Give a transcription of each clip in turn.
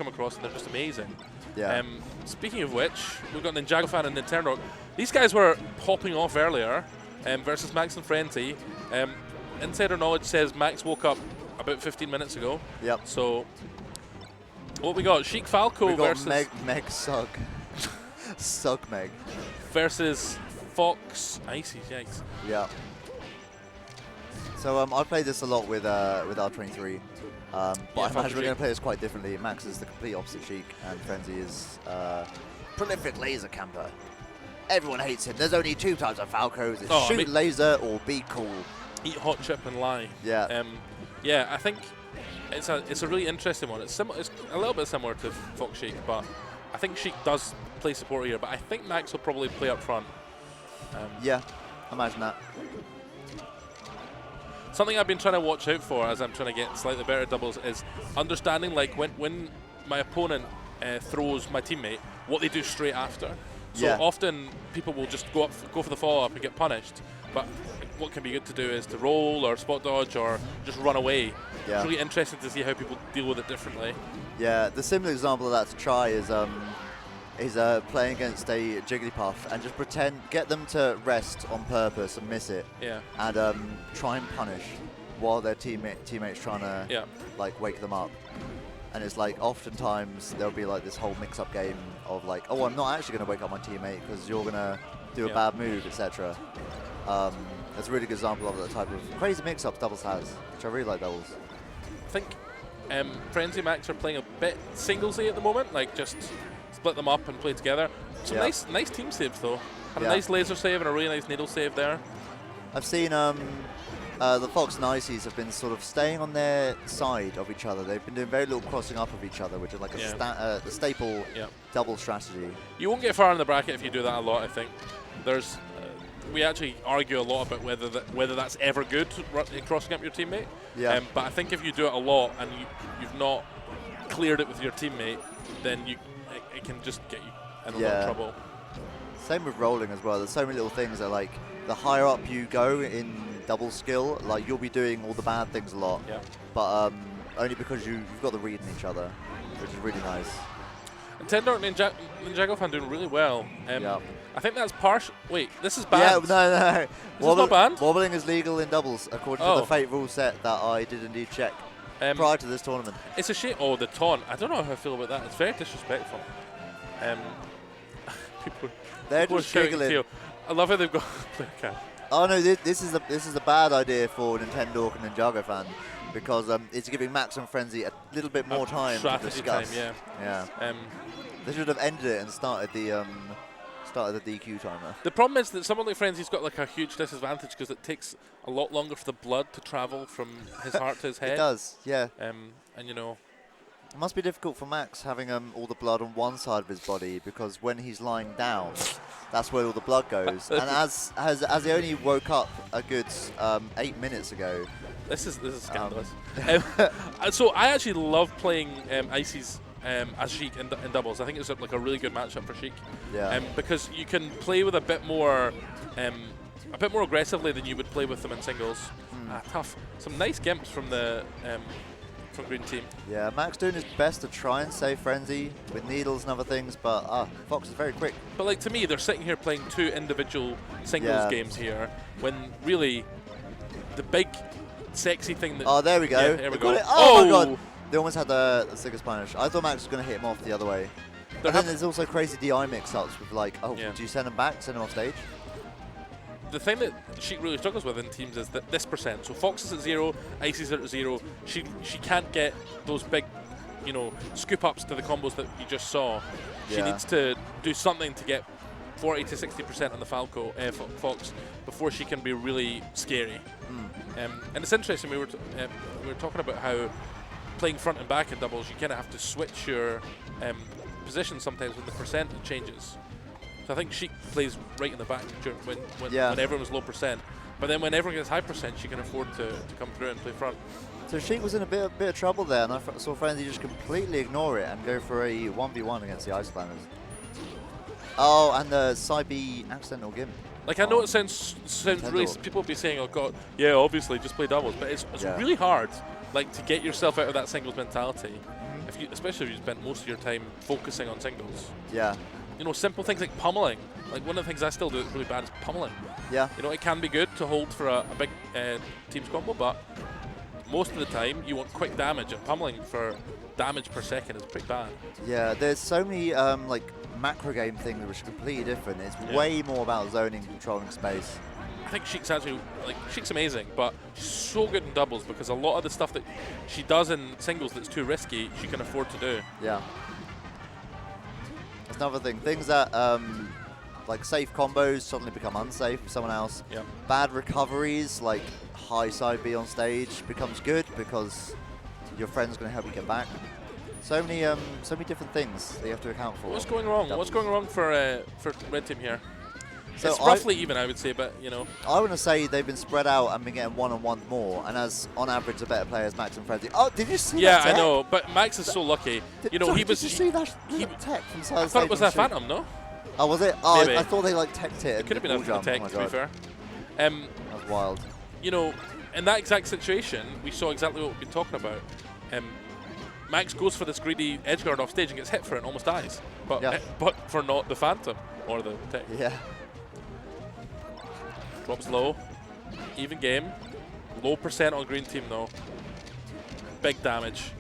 come across, and they're just amazing. Yeah. Speaking of which, we've got NinjagoFan and Nintend0rk. These guys were popping off earlier versus Max and Frenzy. Insider knowledge says Max woke up about 15 minutes ago. Yep. So, what we got? Sheik Falco we got versus Meg Sug. Sug Meg. Versus Fox Icy. Yikes. Yeah. So I played this a lot with R23, but I imagine we're going to play this quite differently. Max is the complete opposite Sheik, and Frenzy is prolific laser camper. Everyone hates him. There's only 2 types of Falcos. It's shoot laser or be cool. Eat hot chip and lie. Yeah. Yeah, I think it's a really interesting one. It's a little bit similar to Fox Sheik, but I think Sheik does play support here. But I think Max will probably play up front. Yeah, imagine that. Something I've been trying to watch out for as I'm trying to get slightly better doubles is understanding like when my opponent throws my teammate, what they do straight after. So often people will just go for the follow-up and get punished. But what can be good to do is to roll or spot dodge or just run away. Yeah. It's really interesting to see how people deal with it differently. Yeah, the simple example of that to try is playing against a Jigglypuff and just get them to rest on purpose and miss it. Yeah. And try and punish while their teammates trying to like wake them up. And it's like oftentimes there'll be like this whole mix-up game of like, oh, I'm not actually going to wake up my teammate because you're going to do a bad move, etc. That's a really good example of the type of crazy mix-ups doubles has, which I really like doubles. I think Frenzy Max are playing a bit singlesy at the moment, like just split them up and play together. Some nice team saves though. Had a nice laser save and a really nice needle save there. I've seen the Fox and Ices have been sort of staying on their side of each other. They've been doing very little crossing up of each other, which is like a staple double strategy. You won't get far in the bracket if you do that a lot, I think. There's we actually argue a lot about whether that's ever good, crossing up your teammate. Yeah. But I think if you do it a lot and you've not cleared it with your teammate, then it can just get you in a lot of trouble. Same with rolling as well. There's so many little things that like the higher up you go in double skill, like you'll be doing all the bad things a lot. Yeah. But only because you've got the read in each other, which is really nice. Nintend0rk and NinjagoFan doing really well. I think that's partial. Wait, this is banned. Yeah, no. Is not banned? Wobbling is legal in doubles, according to the Fate rule set that I did indeed check prior to this tournament. It's a shame. Oh, the taunt. I don't know how I feel about that. It's very disrespectful. They're just giggling. I love how they've got player cam. Oh no, this is a bad idea for Nintend0rk and NinjagoFan because it's giving Max and Frenzy a little bit more time to discuss. Yeah. They should have ended it and started the DQ timer. The problem is that someone like Frenzy's got like a huge disadvantage because it takes a lot longer for the blood to travel from his heart to his head. It does, yeah. And you know, it must be difficult for Max having all the blood on one side of his body because when he's lying down, that's where all the blood goes. And as he only woke up a good 8 minutes ago. This is scandalous. So I actually love playing Icy's as Sheik in doubles. I think it's like a really good matchup for Sheik. Yeah. Because you can play with a bit more aggressively than you would play with them in singles. Tough. Some nice gimps from the from Green Team. Yeah, Max doing his best to try and save Frenzy with needles and other things, but Fox is very quick. But like to me, they're sitting here playing 2 individual singles games here, when really the big sexy thing that... Oh, there we go. Yeah, there we go. Oh my god! They almost had the sickest punish. I thought Max was going to hit him off the other way. And then there's also crazy DI mix-ups with like, do you send him back, send him off stage? The thing that Sheik really struggles with in teams is that this percent. So Fox is at 0, Icy's at 0. She can't get those big, scoop ups to the combos that you just saw. She needs to do something to get 40 to 60% on the Falco Fox before she can be really scary. And it's interesting. We were talking about how playing front and back in doubles, you kind of have to switch your position sometimes when the percent changes. So I think Sheik plays right in the back when everyone's low percent. But then when everyone gets high percent, she can afford to come through and play front. So Sheik was in a bit of trouble there, and I saw Frenzy just completely ignore it and go for a 1v1 against the Ice Planners. Oh, and the Side B accidental gimp. Like I know it sounds really. People will be saying, "Oh God, yeah, obviously just play doubles," but it's really hard, like to get yourself out of that singles mentality. especially if you spent most of your time focusing on singles. Yeah. You know, simple things like pummeling. Like one of the things I still do that's really bad is pummeling. Yeah. You know, it can be good to hold for a big teams combo, but most of the time you want quick damage, and pummeling for damage per second is pretty bad. Yeah, there's so many like macro game things which are completely different. It's way more about zoning, controlling space. I think Sheik's actually, like, Sheik's amazing, but she's so good in doubles because a lot of the stuff that she does in singles that's too risky, she can afford to do. Yeah. That's another thing. Things that like safe combos suddenly become unsafe for someone else. Yeah. Bad recoveries, like high side B on stage, becomes good because your friend's going to help you get back. So many different things that you have to account for. What's going wrong? What's going wrong for Red Team here? So it's roughly even, I would say, but you know. I want to say they've been spread out and been getting one-on-one more, and as on average, the better players, Max and Frenzy. Oh, did you see that? Yeah, I know, but Max is so lucky. You know, did you see that tech from side? I thought it was that Phantom, no? Oh, was it? Oh, Maybe. I thought they like teched it. It could have been a tech, to be fair. That was wild. You know, in that exact situation, we saw exactly what we've been talking about. Max goes for this greedy edge guard off stage and gets hit for it and almost dies. But but for not the Phantom or the tech. Yeah. Drops low. Even game. Low percent on green team though. Big damage.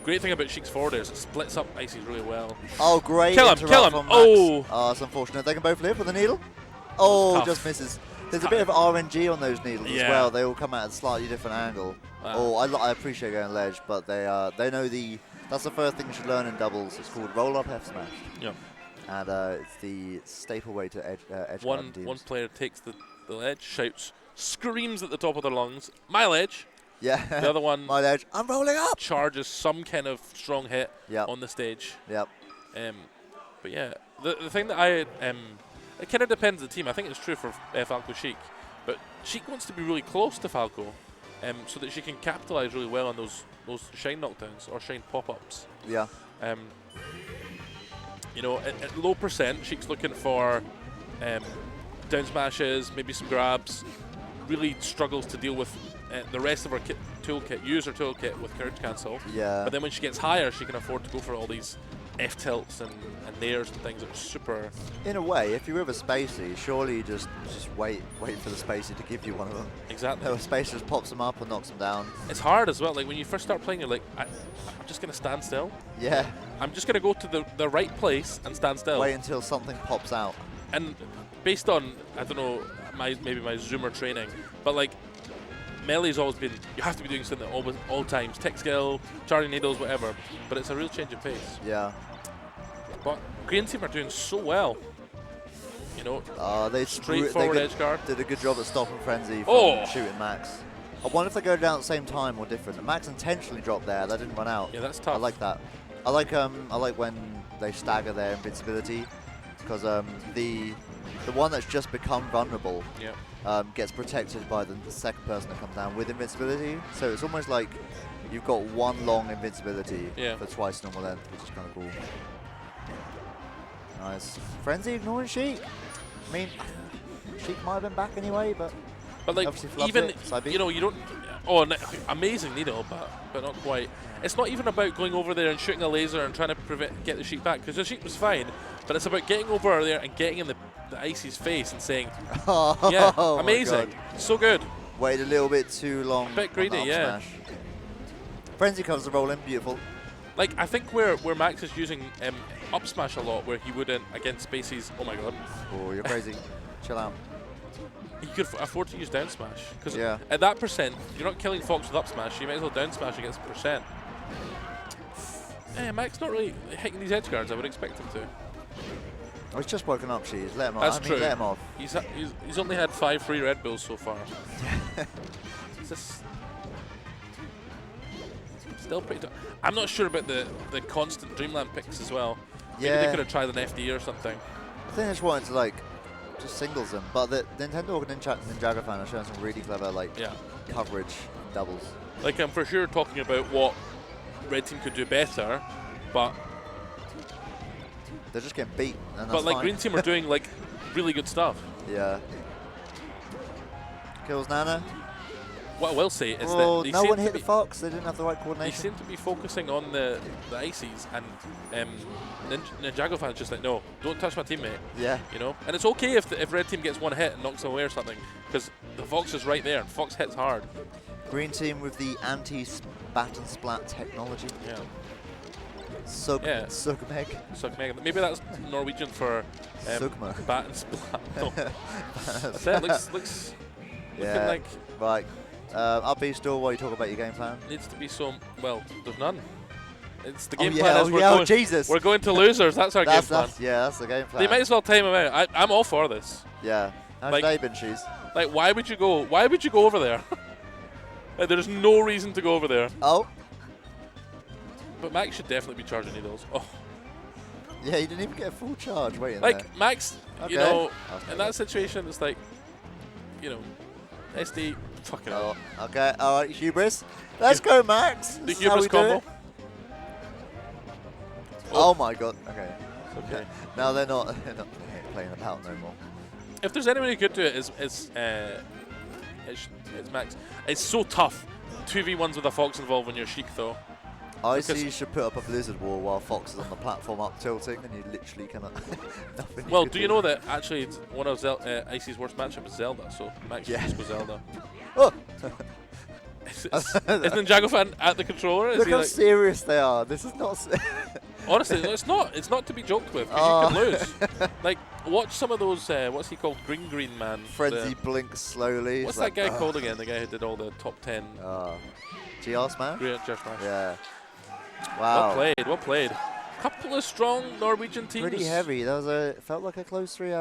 Great thing about Sheik's forward is it splits up Ices really well. Oh, great. Kill him, kill him. Oh! Oh, that's unfortunate. They can both live with a needle. Oh, just misses. There's a bit of RNG on those needles as well. They all come at a slightly different angle. Oh, I appreciate going ledge, but they know that's the first thing you should learn in doubles. It's called roll up F smash. Yeah. And it's the staple way to edge one player takes the ledge, shouts, screams at the top of their lungs, my ledge. Yeah. The other one, my ledge, I'm rolling up. Charges some kind of strong hit on the stage. Yep. But yeah, the thing that it kind of depends on the team. I think it's true for Falco Sheik, but Sheik wants to be really close to Falco, so that she can capitalize really well on those shine knockdowns or shine pop-ups. Yeah. You know, at low percent, Sheik's looking for down smashes, maybe some grabs. Really struggles to deal with the rest of her user toolkit with courage cancel. Yeah. But then when she gets higher, she can afford to go for all these F tilts and nairs and things that are super. In a way, if you're with a Spacey, surely you just wait for the Spacey to give you one of them. Exactly. No, a Spacey just pops them up and knocks them down. It's hard as well. Like when you first start playing, you're like, I'm just gonna stand still. Yeah. I'm just gonna go to the right place and stand still. Wait until something pops out. And based on, I don't know, maybe my Zoomer training, but like Melee's always been, you have to be doing something all times, tech skill, charging needles, whatever, but it's a real change of pace. Yeah. But green team are doing so well. You know, they straightforward edge guard. Did a good job at stopping Frenzy from shooting Max. I wonder if they go down at the same time or different. Max intentionally dropped there, that didn't run out. Yeah, that's tough. I like that. I like when they stagger their invincibility, because the one that's just become vulnerable gets protected by the second person that comes down with invincibility. So it's almost like you've got one long invincibility for twice normal length, which is kind of cool. Nice. Frenzy ignoring Sheik. I mean, Sheik might have been back anyway, but like even you know, you don't. Oh, amazing needle, but not quite. It's not even about going over there and shooting a laser and trying to get the Sheik back, because the Sheik was fine. But it's about getting over there and getting in the Icy's face and saying, "Yeah, amazing, so good." Waited a little bit too long. A bit greedy, yeah. Smash. Frenzy covers the roll in, beautiful. Like I think where Max is using up smash a lot, where he wouldn't against Spacey's. Oh my god. Oh, you're crazy. Chill out. He could afford to use down smash, because at that percent, you're not killing Fox with up smash. You might as well down smash against percent. Max not really hitting these edge guards. I would expect him to. Oh, he's just woken up, Cheese. Let him off. That's true. Let him off. He's only had 5 free Red Bulls so far. Still pretty tough. I'm not sure about the constant Dreamland picks as well. Maybe they could have tried an FD or something. I think they just wanted to just singles them. But the Nintendo and NinjagoFan are showing some really clever coverage doubles. Like I'm for sure talking about what Red Team could do better, but they're just getting beat. And but fine. Green Team are doing really good stuff. Yeah. Kills Nana. what I will say is that no one hit the Fox. They didn't have the right coordination. They seem to be focusing on the Ices, and NinjagoFan's just like, no, don't touch my teammate. Yeah. You know, and it's okay if red team gets one hit and knocks them away or something, because the Fox is right there, and Fox hits hard. Green team with the anti-spat and splat technology. Yeah. Sugmeg. Maybe that's Norwegian for bat and splat. No. That's it. Looks yeah. Like. Right. I'll be still while you talk about your game plan. Needs to be so. Well, there's none. It's the game plan. We're going to losers. That's our game plan. That's the game plan. They might as well time them out. I'm all for this. Yeah. How's day been, Shoes? Like, why would you go over there? Like, there's no reason to go over there. Oh. But Max should definitely be charging those. Oh. Yeah, he didn't even get a full charge waiting like, there. Max, you know, in that situation, it's like, you know, SD, fuck it up. Okay, all right, hubris. Let's go, Max. The hubris combo. Oh my god. Okay. Okay. Now they're not playing about no more. If there's anyone who could do it, it's Max. It's so tough. 2v1s with a Fox involved when you're Sheik, though. I see you should put up a blizzard wall while Fox is on the platform up tilting, and you literally cannot. Well, do you know that actually it's one of Icy's worst matchups is Zelda, so Max should just go Zelda. Oh! Is NinjagoFan at the controller? Look how serious they are. This is not. Honestly, no, it's not. It's not to be joked with, because you can lose. Like, watch some of those. What's he called? Green man. Frenzy blinks slowly. What's that guy called again? The guy who did all the top 10. GR Smash. GR Smash. Yeah. Wow. Well played. Couple of strong Norwegian teams. Pretty heavy. That was felt like a close 3-0.